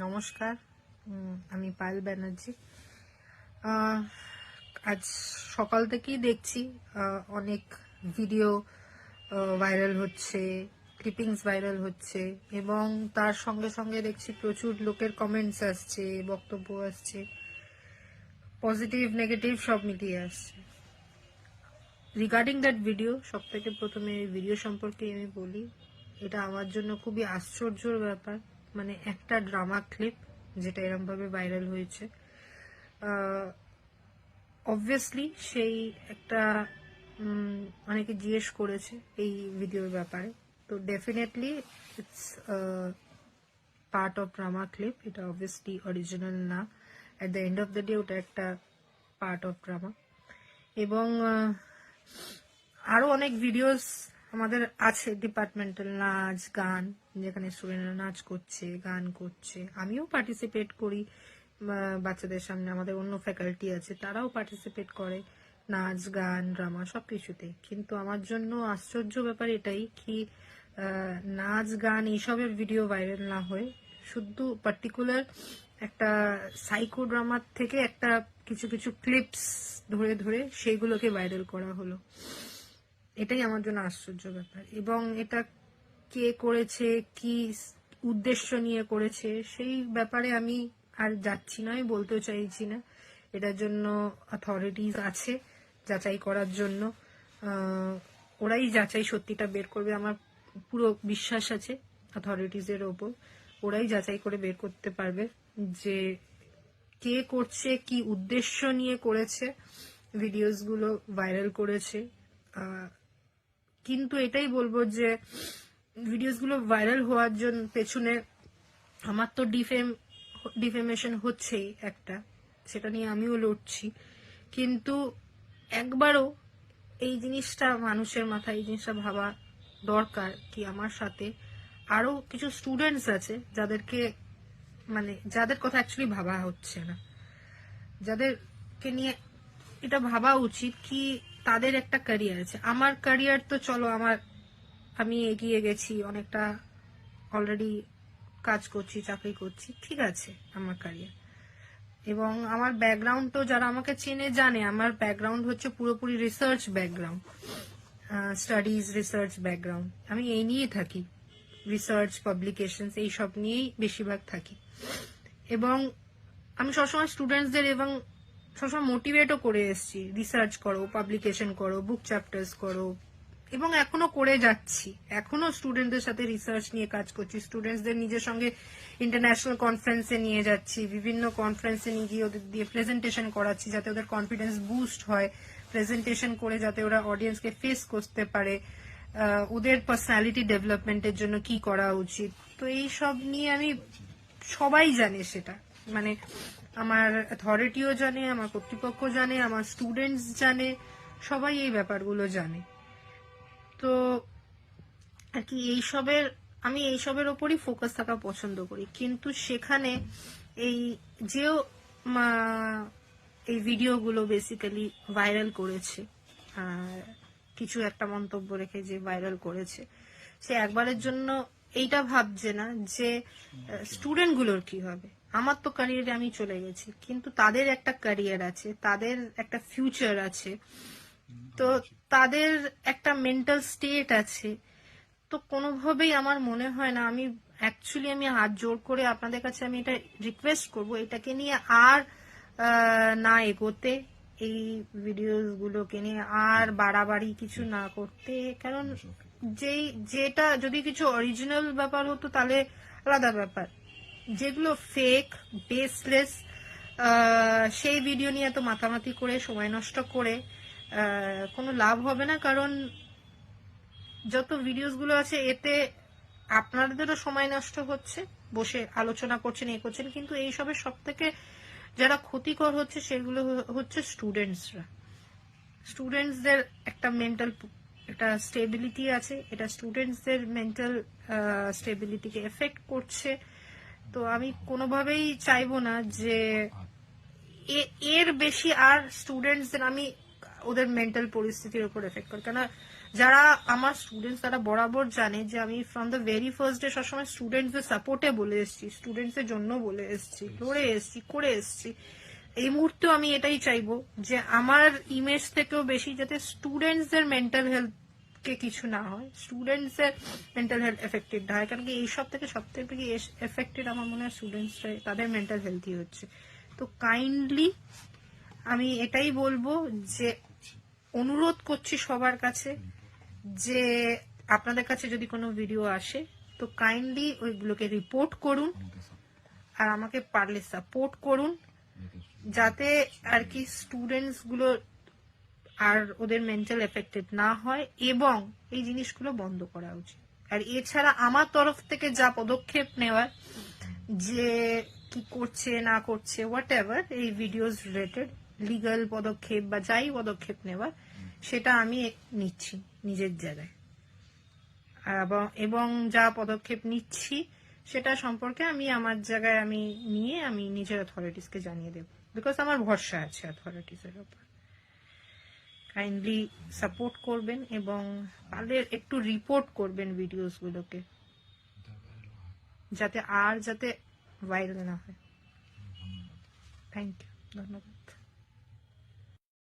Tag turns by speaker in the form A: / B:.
A: নমস্কার, আমি পায়েল ব্যানার্জি। আজ সকাল থেকেই দেখছি অনেক ভিডিও ভাইরাল হচ্ছে, ক্লিপিংস ভাইরাল হচ্ছে, এবং তার সঙ্গে সঙ্গে দেখছি প্রচুর লোকের কমেন্টস আসছে, বক্তব্য আসছে, পজিটিভ নেগেটিভ সব মিলিয়ে আসছে। রিগার্ডিং দ্যাট ভিডিও, সব থেকে প্রথমে এই ভিডিও সম্পর্কে আমি বলি, এটা আমার জন্য খুবই আশ্চর্যর ব্যাপার। মানে একটা ড্রামা ক্লিপ যেটা এরকম ভাবে ভাইরাল হয়েছে, অবভিয়াসলি সেই একটা অনেকে জিজ্ঞেস করেছে এই ভিডিওর ব্যাপারে, তো definitely it's part of drama clip. এটা অবভিয়াসলি অরিজিনাল না, at the end of the day ওটা একটা পার্ট অফ ড্রামা। এবং আরো অনেক ভিডিওস আমাদের আছে, ডিপার্টমেন্টাল নাচ গান, যেখানে স্টুডেন্টরা নাচ করছে, গান করছে, আমিও পার্টিসিপেট করি বাচ্চাদের সামনে। আমাদের অন্য ফ্যাকাল্টি আছে, তারাও পার্টিসিপেট করে নাচ গান ড্রামা সবকিছুতে। কিন্তু আমার জন্য আশ্চর্য ব্যাপার এটাই কি, নাচ গান এইসবের ভিডিও ভাইরাল না হয়ে শুধু পার্টিকুলার একটা সাইকো ড্রামার থেকে একটা কিছু কিছু ক্লিপস ধরে ধরে সেইগুলোকে ভাইরাল করা হলো। এটাই আমার জন্য আশ্চর্য ব্যাপার। এবং এটা কে করেছে, কি উদ্দেশ্য নিয়ে করেছে, সেই ব্যাপারে আমি আর যাচ্ছি না, আমি বলতেও চাইছি না। এটার জন্য অথরিটিস আছে যাচাই করার জন্য, ওরাই যাচাই সত্যিটা বের করবে। আমার পুরো বিশ্বাস আছে অথরিটিসের ওপর, ওরাই যাচাই করে বের করতে পারবে যে কে করছে, কি উদ্দেশ্য নিয়ে করেছে, ভিডিওস গুলো ভাইরাল করেছে। কিন্তু এটাই বলবো যে ভিডিওস গুলো ভাইরাল হওয়ার জন্য পেছনে আমার তো ডিফেমেশন হচ্ছেই একটা, সেটা নিয়ে আমিও লড়ছি। কিন্তু একবারও এই জিনিসটা মানুষের মাথায় এই জিনিসটা ভাবা দরকার কি আমার সাথে আরো কিছু স্টুডেন্টস আছে যাদেরকে, মানে যাদের কথা অ্যাকচুয়ালি ভাবা হচ্ছে না, যাদেরকে নিয়ে এটা ভাবা উচিত কি তাদের একটা ক্যারিয়ার আছে। আমার ক্যারিয়ার তো চলো, আমি এগিয়ে গেছি অনেকটা, অলরেডি কাজ করছি, চাকরি করছি, ঠিক আছে আমার ক্যারিয়ার। এবং আমার ব্যাকগ্রাউন্ড তো যারা আমাকে চেনে জানে, আমার ব্যাকগ্রাউন্ড হচ্ছে পুরোপুরি research background, studies research background. আমি এই নিয়েই থাকি, রিসার্চ পাবলিকেশনস এইসব নিয়েই বেশিরভাগ থাকি। এবং আমি সবসময় স্টুডেন্টসদের এবং সবসময় মোটিভেটও করে এসেছি, রিসার্চ করো, পাবলিকেশন করো, বুক চ্যাপ্টার্স করো, এবং এখনো করে যাচ্ছি। এখনো স্টুডেন্টদের সাথে রিসার্চ নিয়ে কাজ করছি, স্টুডেন্টসদের নিজের সঙ্গে ইন্টারন্যাশনাল কনফারেন্সে নিয়ে যাচ্ছি, বিভিন্ন কনফারেন্সে নিয়ে গিয়ে ওদের দিয়ে প্রেজেন্টেশন করাচ্ছি যাতে ওদের কনফিডেন্স বুস্ট হয়, প্রেজেন্টেশন করে যাতে ওরা অডিয়েন্সকে ফেস করতে পারে, ওদের পার্সোনালিটি ডেভেলপমেন্টের জন্য কি করা উচিত। তো এই সব নিয়ে আমি, সবাই জানে সেটা, মানে আমার অথরিটিও জানে, আমার কর্তৃপক্ষ জানে, আমার স্টুডেন্টস জানে, সবাই এই ব্যাপারগুলো জানে। তো আর কি আমি এইসবের ওপরই ফোকাস থাকা পছন্দ করি। কিন্তু সেখানে এই যেও এই ভিডিওগুলো বেসিক্যালি ভাইরাল করেছে, কিছু একটা মন্তব্য রেখে যে ভাইরাল করেছে, সে একবারের জন্য এইটা ভাবছে না যে স্টুডেন্টগুলোর কি হবে। আমার তো ক্যারিয়ারে আমি চলে গেছি, কিন্তু তাদের একটা ক্যারিয়ার আছে, তাদের একটা ফিউচার আছে, তো তাদের একটা মেন্টাল স্টেট আছে। তো কোনোভাবেই আমার মনে হয় না, আমি হাত জোর করে আপনাদের কাছে আমি এটা রিকোয়েস্ট করব, এটাকে নিয়ে আর না এগোতে, এই ভিডিওগুলোকে নিয়ে আর বাড়াবাড়ি কিছু না করতে। কারণ যেটা যদি কিছু অরিজিনাল ব্যাপার হতো তাহলে আলাদা ব্যাপার, যেগুলো ফেক বেসলেস, সেই ভিডিও নিয়ে এত মাতামাতি করে সময় নষ্ট করে কোনো লাভ হবে না। কারণ যত ভিডিওস গুলো আছে এতে আপনাদেরও সময় নষ্ট হচ্ছে, বসে আলোচনা করছেন, এ করছেন, কিন্তু এইসবের সব থেকে যারা ক্ষতিকর হচ্ছে সেগুলো হচ্ছে স্টুডেন্টসরা। স্টুডেন্টসদের একটা মেন্টাল একটা স্টেবিলিটি আছে, এটা স্টুডেন্টসদের মেন্টাল স্টেবিলিটিকে এফেক্ট করছে। তো আমি কোনোভাবেই চাইবো না যে এর বেশি আর স্টুডেন্টসদের আমি ওদের মেন্টাল পরিস্থিতির উপর এফেক্ট করি। কেন যারা আমার স্টুডেন্টস তারা বরাবর জানে যে আমি from the very first day সবসময় স্টুডেন্টসদের সাপোর্টে বলে এসেছি, স্টুডেন্টসের জন্য বলে এসেছি, লড়ে এসেছি, করে এসেছি। এই মুহূর্তেও আমি এটাই চাইবো যে আমার ইমেজ থেকেও বেশি যাতে স্টুডেন্টসদের মেন্টাল হেলথ কে কিছু না হয়, স্টুডেন্টসের মেন্টাল হেলথ এফেক্টেড না হয়, কারণ কি এইসব থেকে সবথেকে এফেক্টেড আমার মনে হয় স্টুডেন্টসরাই, তাদের মেন্টাল হেলথই হচ্ছে। তো কাইন্ডলি আমি এটাই বলবো যে অনুরোধ করছি সবার কাছে যে আপনাদের কাছে যদি কোনো ভিডিও আসে তো কাইন্ডলি ওইগুলোকে রিপোর্ট করুন আর আমাকে পারলে সাপোর্ট করুন, যাতে আর কি স্টুডেন্টস গুলো আর ওদের মেন্টাল এফেক্টেড না হয়, এবং এই জিনিসগুলো বন্ধ করা উচিত। আর এছাড়া আমার তরফ থেকে যা পদক্ষেপ নেওয়ার, যে কি করছে না করছে হোয়াট এভার এই ভিডিওস রিলেটেড লিগাল পদক্ষেপ বা যাই পদক্ষেপ নেওয়ার, সেটা আমি নিচ্ছি নিজের জায়গায়। এবং যা পদক্ষেপ নিচ্ছি সেটা সম্পর্কে আমি আমার জায়গায় আমি নিয়ে আমি নিজের অথরিটিসকে জানিয়ে দেব, বিকজ আমার ভরসা আছে অথরিটিসের উপর। কাইন্ডলি সাপোর্ট করবেন এবং পারলে একটু রিপোর্ট করবেন ভিডিওস গুলোকে, যাতে ভাইরাল না হয়। থ্যাংক ইউ, ধন্যবাদ।